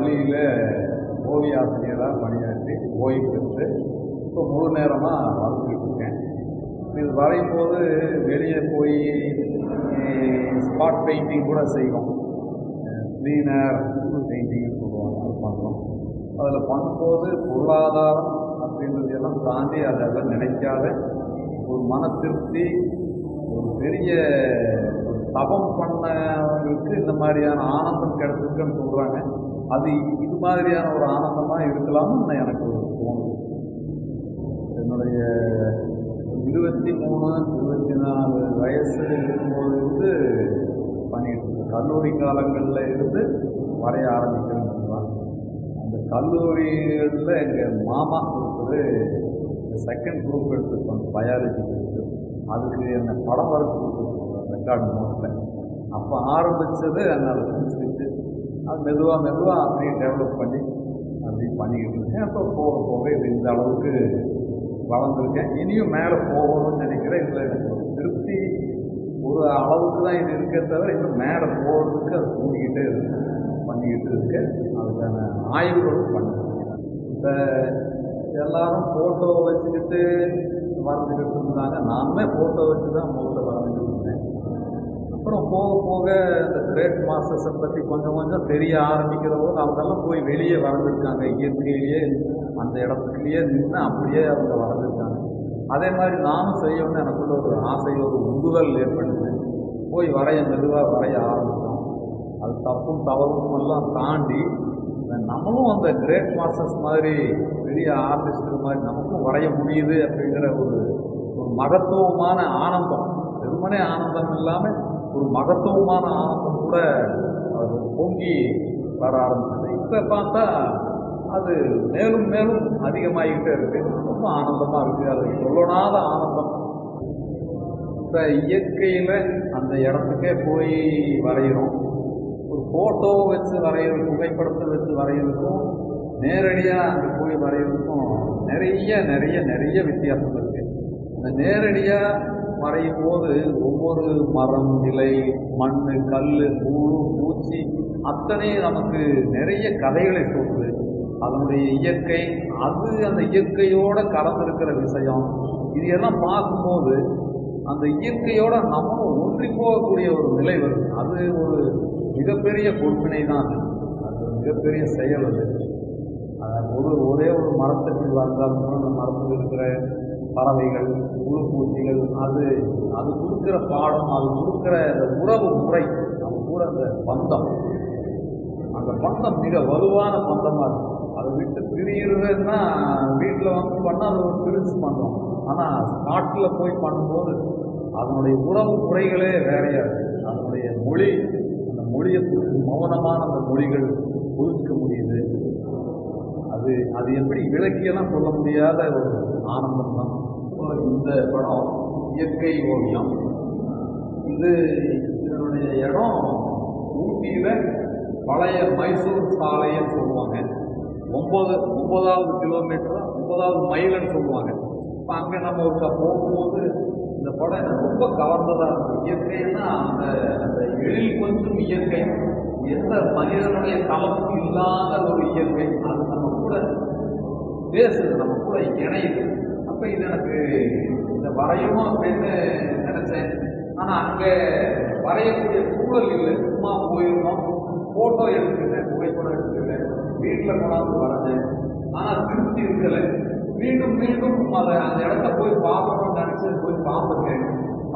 பள்ளியில் ஓவிய ஆசிரியராக பணியாற்றி ஓய்வு பெற்று இப்போ முழு நேரமாக வளர்த்துக்கிட்டு இருக்கேன். இது வரையும்போது வெளியே போய் ஸ்பாட் பெயிண்டிங் கூட செய்வோம். க்ளீனர் பெயிண்டிங்னு சொல்லுவாங்க, அது பண்ணுறோம். அதில் பண்ணும்போது பொருளாதாரம் அப்படின்றது எல்லாம் தாண்டி அதெல்லாம் நினைக்காத ஒரு மன திருப்தி, ஒரு பெரிய ஒரு தபம் பண்ணவங்களுக்கு இந்த மாதிரியான ஆனந்தம் கிடைச்சிருக்குன்னு சொல்கிறாங்க. அது இது மாதிரியான ஒரு ஆனந்தமாக இருக்கலாம்னு எனக்கு ஒரு தோணுது. என்னுடைய 23, 24 வயசு இருக்கும்போது இருந்து பண்ணிட்டு இருக்கேன். கல்லூரி காலங்களில் இருந்து வரைய ஆரம்பிக்கிறேன். அந்த கல்லூரிகளில் எங்கள் மாமா ஒருத்தர் செகண்ட் குரூப் எடுத்துருப்பாங்க, பயாலஜி குரூப். அதுக்கு என்னை படம் வரைச்சி கொடுத்துருப்பாங்க ரெக்கார்டு நோட்டில். அப்போ ஆரம்பித்தது என்னால் பிடிச்சிருச்சு. அது மெதுவாக அப்படியே டெவலப் பண்ணி அப்படி பண்ணிக்கிட்டு இருக்கேன். அப்போ போக போக இது இந்த அளவுக்கு வளர்ந்துருக்கேன். இனியும் மேலே போகணும்னு நினைக்கிறேன். இதில் எனக்கு ஒரு திருப்தி, ஒரு அளவுக்கு தான் இது இருக்கே தவிர இன்னும் மேலே போகிறதுக்கு அது பண்ணிக்கிட்டு இருக்கு. அதுக்கான ஆய்வுகளும் பண்ணிருக்கேன். இப்போ எல்லாரும் ஃபோட்டோ வச்சுக்கிட்டு வரைஞ்சிக்கிட்டு இருந்தாங்க. நானுமே ஃபோட்டோ வச்சு தான் முதல்ல வரைஞ்சிக்கிட்டு இருந்தேன். அப்புறம் போக போக இந்த கிரேட் மாஸ்டர்ஸை பற்றி கொஞ்சம் கொஞ்சம் தெரிய ஆரம்பிக்கிற போது அவங்கெல்லாம் போய் வெளியே வரைஞ்சிருக்காங்க. இயற்கையிலேயே அந்த இடத்துலையே நின்று அப்படியே அவங்க வரைஞ்சிருக்காங்க. அதே மாதிரி நானும் செய்யணும்னு எனக்குள்ள ஒரு ஆசை, ஒரு உந்துதல் ஏற்படுது. போய் மெதுவாக வரைய ஆரம்பித்தோம். அது தப்பும் தவறும் எல்லாம் தாண்டி நம்மளும் அந்த கிரேட் மாஸ்டர்ஸ் மாதிரி பெரிய ஆர்டிஸ்ட் மாதிரி நமக்கும் வரைய முடியுது அப்படிங்கிற ஒரு மகத்துவமான ஆனந்தம், வெறுமனே ஆனந்தம் இல்லாமல் ஒரு மகத்துவமான ஆனந்தம் கூட அது பொங்கி வர ஆரம்பிச்சது. இப்போ பார்த்தா அது மேலும் மேலும் அதிகமாகிக்கிட்டே இருக்கு. ரொம்ப ஆனந்தமாக இருக்குது. அது சொல்லனாத ஆனந்தம். இப்போ இயற்கையில் அந்த இடத்துக்கே போய் வரைகிறோம். ஒரு ஃபோட்டோ வச்சு வரைகிறது, புகைப்படத்தை வச்சு வரைகிறதுக்கும் நேரடியாக அங்கே போய் வரைகிறதுக்கும் நிறைய வித்தியாசம் இருக்குது. இந்த நேரடியாக வரையும் போது ஒவ்வொரு மரம், இலை, மண், கல், பூ, பூச்சி அத்தனை நமக்கு நிறைய கதைகளை சொல்லுது. அதனுடைய இயற்கை, அது அந்த இயற்கையோடு கலந்துருக்கிற விஷயம், இது எல்லாம் பார்க்கும்போது அந்த இயற்கையோட நம்மளும் ஒன்றி போகக்கூடிய ஒரு நிலை வருது. அது ஒரு மிகப்பெரிய பொறுப்பினை தான். அது மிகப்பெரிய செயல். அது ஒரே ஒரு மரத்துக்கு வந்தாலும் அந்த மரத்தில் இருக்கிற பறவைகள், புழு பூச்சிகள், அது கொடுக்குற பாடம், அது கொடுக்குற அந்த உறவு முறை, அது கூட அந்த பந்தம், அந்த பந்தம் மிக வலுவான பந்தமாக இருக்கும். அதை விட்டு பிரிகிறதுன்னா வீட்டில் வந்து பண்ணால் அது ஒரு பிரிச்சு பண்ணுறோம். ஆனால் ஸ்பாட்டில் போய் பண்ணும்போது அதனுடைய உறவு முறைகளே வேறையாக இருக்குது. அதனுடைய மொழி, அந்த மொழியை மௌனமான அந்த மொழிகள் புரிஞ்சிக்க முடியுது. அது எப்படி விளக்கியெல்லாம் சொல்ல முடியாத ஒரு ஆனந்தம் தான். இந்த படம் இயற்கை ஓவியம். இதனுடைய இடம் ஊட்டியில் பழைய மைசூர் சாலைன்னு சொல்லுவாங்க. 9வது கிலோமீட்டர், 9வது மைல்னு சொல்லுவாங்க. இப்போ அங்கே நம்ம ஒருக்கா போகும்போது இந்த படம் எனக்கு ரொம்ப கவர்ந்ததாக இருக்கும். இயற்கைன்னா அந்த எழில் கொஞ்சம் இயற்கை, எந்த மனிதனுடைய கலப்பும் இல்லாத ஒரு இயற்கை, அது நம்ம கூட பேசுது, நம்ம கூட இணையுது. அப்போ இது எனக்கு இந்த வரையணும் அப்படின்னு நினச்சேன். ஆனால் அங்கே வரையக்கூடிய சூழல் இல்லை. சும்மா போயிருந்தோம், ஃபோட்டோ எடுத்துக்கிட்டேன், புகைப்படம் எடுத்துக்கிட்டேன், வீட்டில் கொண்டாந்து வரைஞ்சேன். ஆனால் திருப்தி இருக்கலை. மீண்டும் அந்த இடத்த போய் பார்க்கணும்னு நினச்சி போய் பார்த்துருக்கேன்.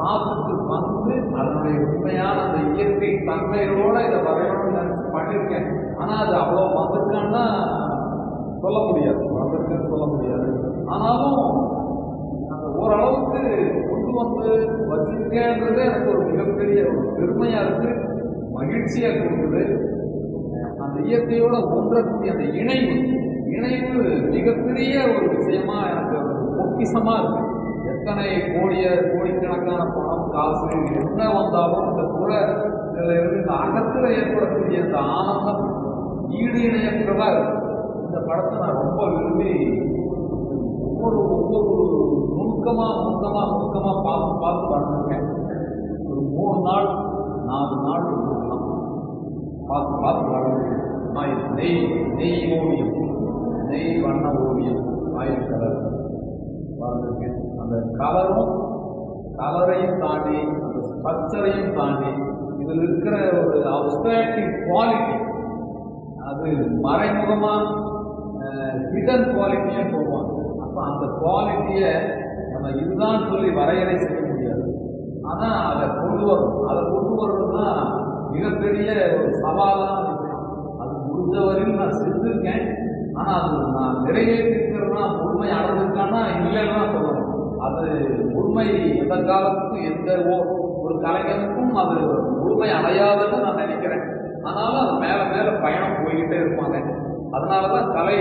பார்த்துட்டு வந்து அதனுடைய உண்மையான அந்த இயற்கை தன்மையோடு இதை வரையணும்னு நினச்சி பண்ணியிருக்கேன். ஆனால் அது அவ்வளோ வந்திருக்கான்னா சொல்ல முடியாது, வந்திருக்குன்னு சொல்ல முடியாது. ஆனாலும் அந்த ஓரளவுக்கு கொண்டு வந்து வச்சிருக்கேன்றதே எனக்கு ஒரு மிகப்பெரிய ஒரு பெருமையாக இருக்குது, மகிழ்ச்சியாக கொடுக்குது. அந்த இயற்கையோட ஒன்றக்கூடிய அந்த இணைவு மிகப்பெரிய ஒரு விஷயமா எனக்கு பொக்கிஷமாக இருக்குது. எத்தனை கோடிக்கணக்கான பணம், காசு என்ன வந்தாலும் இந்த புறத்தில் இருந்து இந்த அகத்தில் ஏற்படக்கூடிய இந்த ஆனந்தம் ஈடு இணையற்றதாக இருக்குது. இந்த படத்தை நான் ரொம்ப விரும்பி ஒவ்வொரு நுணுக்கமாக பார்த்து வளர்ந்துருக்கேன். ஒரு 3 நாள் 4 நாள் பார்த்து வளர்ந்துருக்கேன். நெய் ஓவியம், நெய் வண்ண ஓவியம், ஆயில் கலர் வரைஞ்சிருக்கேன். அந்த கலரையும் தாண்டி, அந்த ஸ்ட்ரக்சரையும் தாண்டி, இதில் இருக்கிற ஒரு அப்ஸ்ட்ராக்டிவ் குவாலிட்டி, அது மறைமுகமா ஹிடன் குவாலிட்டியே சொல்லுவாங்க. அப்போ அந்த குவாலிட்டியை நம்ம இதுதான் சொல்லி வரையறை செய்ய முடியாது. ஆனால் அதை கொண்டு வரணும்னா மிகப்பெரிய ஒரு சவாலான விஷயம். அது முடிஞ்சவரையும் நான் செஞ்சிருக்கேன். ஆனால் அது நான் நிறைவேற்றிருக்கிறதுனா உண்மை அடைஞ்சிருக்கான்னா இல்லைன்னா சொல்லணும். அது உண்மை எந்த காலத்துக்கும் எந்த ஒரு கலைஞனுக்கும் அது உண்மை அடையாதுன்னு நான் நினைக்கிறேன். ஆனாலும் அது மேலே மேலே பயணம் போய்கிட்டே இருப்பாங்க. அதனாலதான் கலை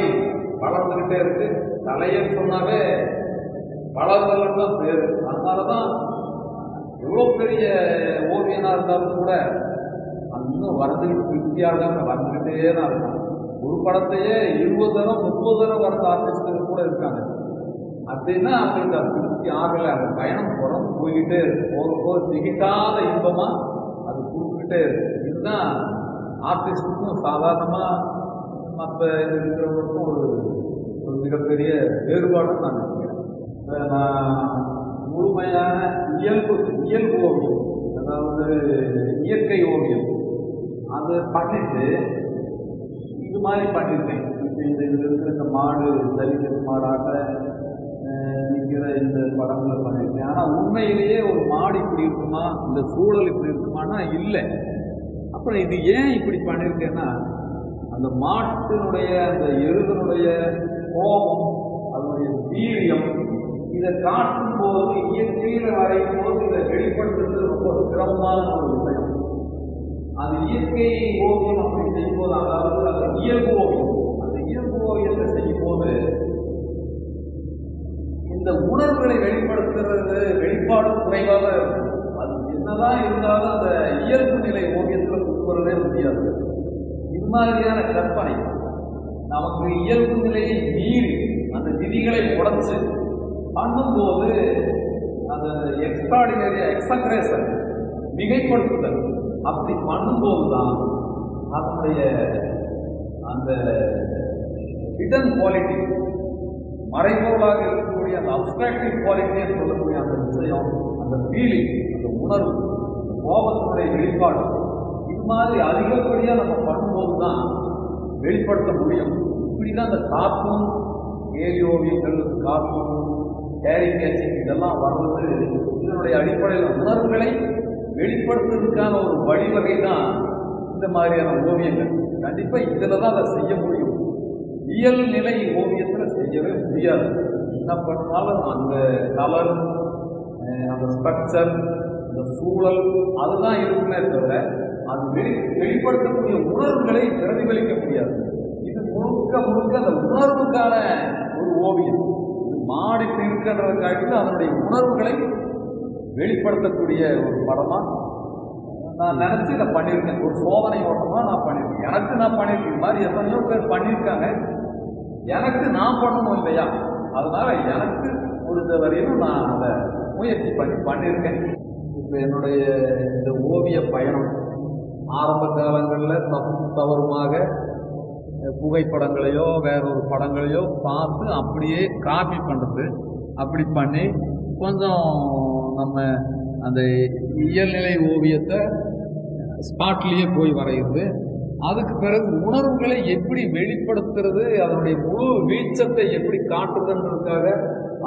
வளர்ந்துகிட்டே இருக்கு. கலைன்னு சொன்னாவே வளர்தல் தான் பேரு. அதனாலதான் எவ்வளோ பெரிய ஓவியனா இருந்தாலும் கூட இன்னும் வரைஞ்சுக்கிட்டு திருப்தியாகாம வரைஞ்சுக்கிட்டே தான் இருக்காங்க. ஒரு படத்தையே 20 தரம் 30 தரம் வரைஞ்ச ஆர்டிஸ்டுகள் கூட இருக்காங்க. அப்படின்னா அவங்களுக்கு அது திருப்தி ஆகலை. அந்த பயணம் தொடர்ந்து போய்கிட்டே இருக்கு. போக திகிட்டாத இன்பமா அது கொடுத்துக்கிட்டே இருக்கு. இதுதான் ஆர்டிஸ்டுக்கும் சாதாரணமா மற்ற இருக்கிறவங்களுக்கும் ஒரு மிகப்பெரிய வேறுபாடுன்னு நான் நினைக்கிறேன். நான் முழுமையான இயல்பு ஓவியம், அதாவது இயற்கை ஓவியம் அது பண்ணிட்டு இது மாதிரி பண்ணியிருக்கேன். இப்போ இதில் இருக்கிற இந்த மாடு ஜல்லிக்கட்டு மாடாட்ட நிற்கிற இந்த படங்களை பண்ணியிருக்கேன். ஆனால் உண்மையிலேயே ஒரு மாடு இப்படி இருக்குமா, இந்த சூழல் இப்படி இருக்குமானா இல்லை. அப்புறம் இது ஏன் இப்படி பண்ணியிருக்கேன்னா, அந்த மாட்டினுடைய அந்த எருதனுடைய கோபம், அதனுடைய வீரியம், இதை காட்டும் போது இயற்கையில வரையும் போது இதை வெளிப்படுத்துறது ரொம்ப சிரமமான ஒரு விஷயம். அது இயற்கை ஓவியம் அப்படி செய்யும் போது, அதாவது அந்த இயல்பு ஓவியம், அந்த இயல்பு ஓவியத்தை செய்யும் போது இந்த உணர்வுகளை வெளிப்பாடு குறைவாக இருக்கும். அது என்னதான் இருந்தாலும் அந்த இயல்பு நிலை ஓவியத்தில் கொண்டு வரவே முடியாது. இது மாதிரியான கற்பனை நமக்கு இயல்பு நிலையை மீறி அந்த விதிகளை உடைச்சு பண்ணும்போது அந்த எக்ஸ்ட்ராடினரி எக்ஸக்ரேஷன், மிகைப்படுத்துதல், அப்படி பண்ணும்போது தான் அதனுடைய அந்த ஹிடன் குவாலிட்டி, மறைபொருளாக இருக்கக்கூடிய அந்த அப்ஸ்ட்ராக்டிவ் குவாலிட்டியை சொல்லக்கூடிய அந்த விஷயம், அந்த ஃபீலிங், அந்த உணர்வு, கோபத்தினுடைய வெளிப்பாடு, இது மாதிரி அதிகப்படியாக நம்ம பண்ணும்போது தான் வெளிப்படுத்த முடியும். இப்படிதான் அந்த கார்ட்டூன், ஏரி ஓவியங்கள், கார்ட்டூன், கேரி கேச்சிங் இதெல்லாம் வர்றது இதனுடைய அடிப்படையில் உணர்வுகளை வெளிப்படுத்துறதுக்கான ஒரு வழிவகை தான் இந்த மாதிரியான ஓவியங்கள். கண்டிப்பா இதுல தான் அதை செய்ய முடியும். இயல்நிலை ஓவியத்தில் செய்யவே முடியாது. என்ன பண்ணாலும் அந்த கலர், அந்த ஸ்ட்ரக்சர், அந்த சூழல் அதுதான் இருக்குமே தவிர அது வெளிப்படுத்தக்கூடிய உணர்வுகளை பிரதிபலிக்க முடியாது. இது முழுக்க அந்த உணர்வுக்கான ஒரு ஓவியம். மாடி இருக்கின்றதுக்காக அதனுடைய உணர்வுகளை வெளிப்படுத்தக்கூடிய ஒரு படமா நான் நினைச்சு இதை பண்ணியிருக்கேன். ஒரு சோதனை ஓட்டமா நான் பண்ணியிருக்கேன். எனக்கு நான் பண்ணியிருக்கேன். இது மாதிரி எத்தனையோ பேர் பண்ணியிருக்காங்க. எனக்கு நான் பண்ணணும் இல்லையா, அதனால எனக்கு முடிஞ்ச வரையிலும் நான் அதை முயற்சி பண்ணியிருக்கேன். இப்போ என்னுடைய இந்த ஓவிய பயணம் ஆரம்ப காலங்களில் தவறுமாக புகைப்படங்களையோ வேற ஒரு படங்களையோ பார்த்து அப்படியே காப்பி பண்ணுறது, அப்படி பண்ணி கொஞ்சம் நம்ம அந்த இயல்நிலை ஓவியத்தை ஸ்பாட்லேயே போய் வரையுது. அதுக்கு பிறகு உணர்வுகளை எப்படி வெளிப்படுத்துறது, அதனுடைய முழு வீச்சத்தை எப்படி காட்டுறதுன்றதுக்காக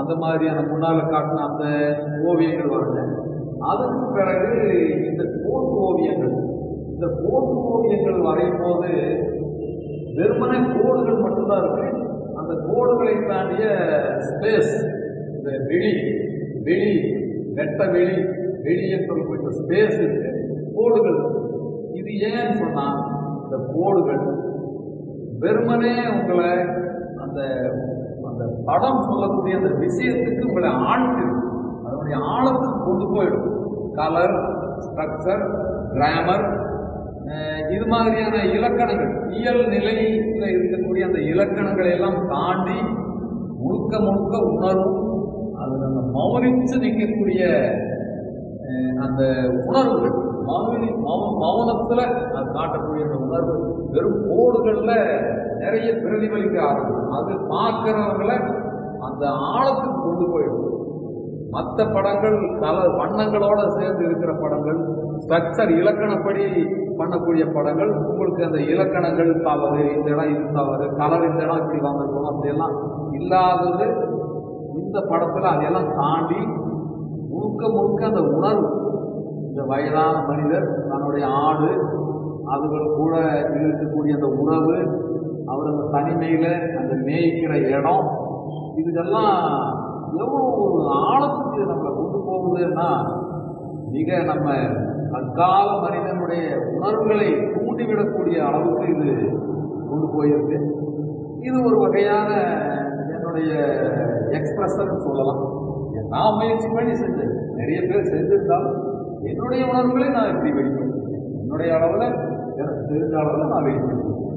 அந்த மாதிரியான முன்னால் காட்டின அந்த ஓவியங்கள் வரைஞ்சேன். அதுக்கு பிறகு இந்த கோடு ஓவியங்கள் வரையும் போது வெறுமனே கோடுகள் மட்டும்தான் இருக்கு. அந்த கோடுகளை தாண்டிய ஸ்பேஸ், இந்த வெளி வெட்ட வெளியே சொல்லக்கூடிய ஸ்பேஸ் இருக்கு, கோடுகள். இது ஏன்னு சொன்னா, இந்த கோடுகள் வெறுமனே உங்களை அந்த அந்த படம் சொல்லக்கூடிய அந்த விஷயத்துக்கு உங்களை ஆழ்த்து, அதனுடைய ஆழத்துக்கு கொண்டு போயிடும். கலர், ஸ்ட்ரக்சர், கிராமர், இது மாதிரியான இலக்கணங்கள், இயல் நிலையில் இருக்கக்கூடிய அந்த இலக்கணங்களை எல்லாம் தாண்டி முழுக்க உணர்வும், அது நம்ம மௌனிச்சு நிற்கக்கூடிய அந்த உணர்வுகள், மௌனத்துல அது காட்டக்கூடிய அந்த உணர்வு வெறும் கோடுகள்ல நிறைய பிரதிபலிக்க ஆரம்பிக்கும். அது பார்க்கிறவங்களை அந்த ஆழத்துக்கு கொண்டு போயிடும். மற்ற படங்கள் வண்ணங்களோட சேர்ந்து இருக்கிற படங்கள், ஸ்ட்ரக்சர் இலக்கணப்படி பண்ணக்கூடிய படங்கள், உங்களுக்கு அந்த இலக்கணங்கள் தவறு, இந்த இடம் இது தவறு, கலர் இந்த இடம் இப்படி வாங்கணும் அப்படியெல்லாம் இல்லாதது இந்த படத்துல அதையெல்லாம் தாண்டி முழுக்க முழுக்க அந்த உணர்வு. இந்த வயதான மனிதர் தன்னுடைய ஆடு, அதுகள் கூட இருக்கக்கூடிய அந்த உணவு, அவர் அந்த தனிமையில அந்த மேய்க்கிற இடம், இதுக்கெல்லாம் எவ்வளவு ஒரு ஆழத்துக்கு நம்மளை கொண்டு போகுதுன்னா, மிக நம்ம அக்கால மனிதனுடைய உணர்வுகளை தூண்டிவிடக்கூடிய அளவுக்கு இது கொண்டு போயிருக்கு. இது ஒரு வகையான என்னுடைய எக்ஸ்பிரஷன் சொல்லலாம். நான் முயற்சி பண்ணி செஞ்சேன். நிறைய பேர் செஞ்சிருந்தாலும் என்னுடைய உணர்வுகளை நான் எப்படி வெளிப்படுத்தினேன், என்னுடைய அளவில் எனக்கு தெரிஞ்ச அளவில் நான் வெளிப்படுத்தினேன்.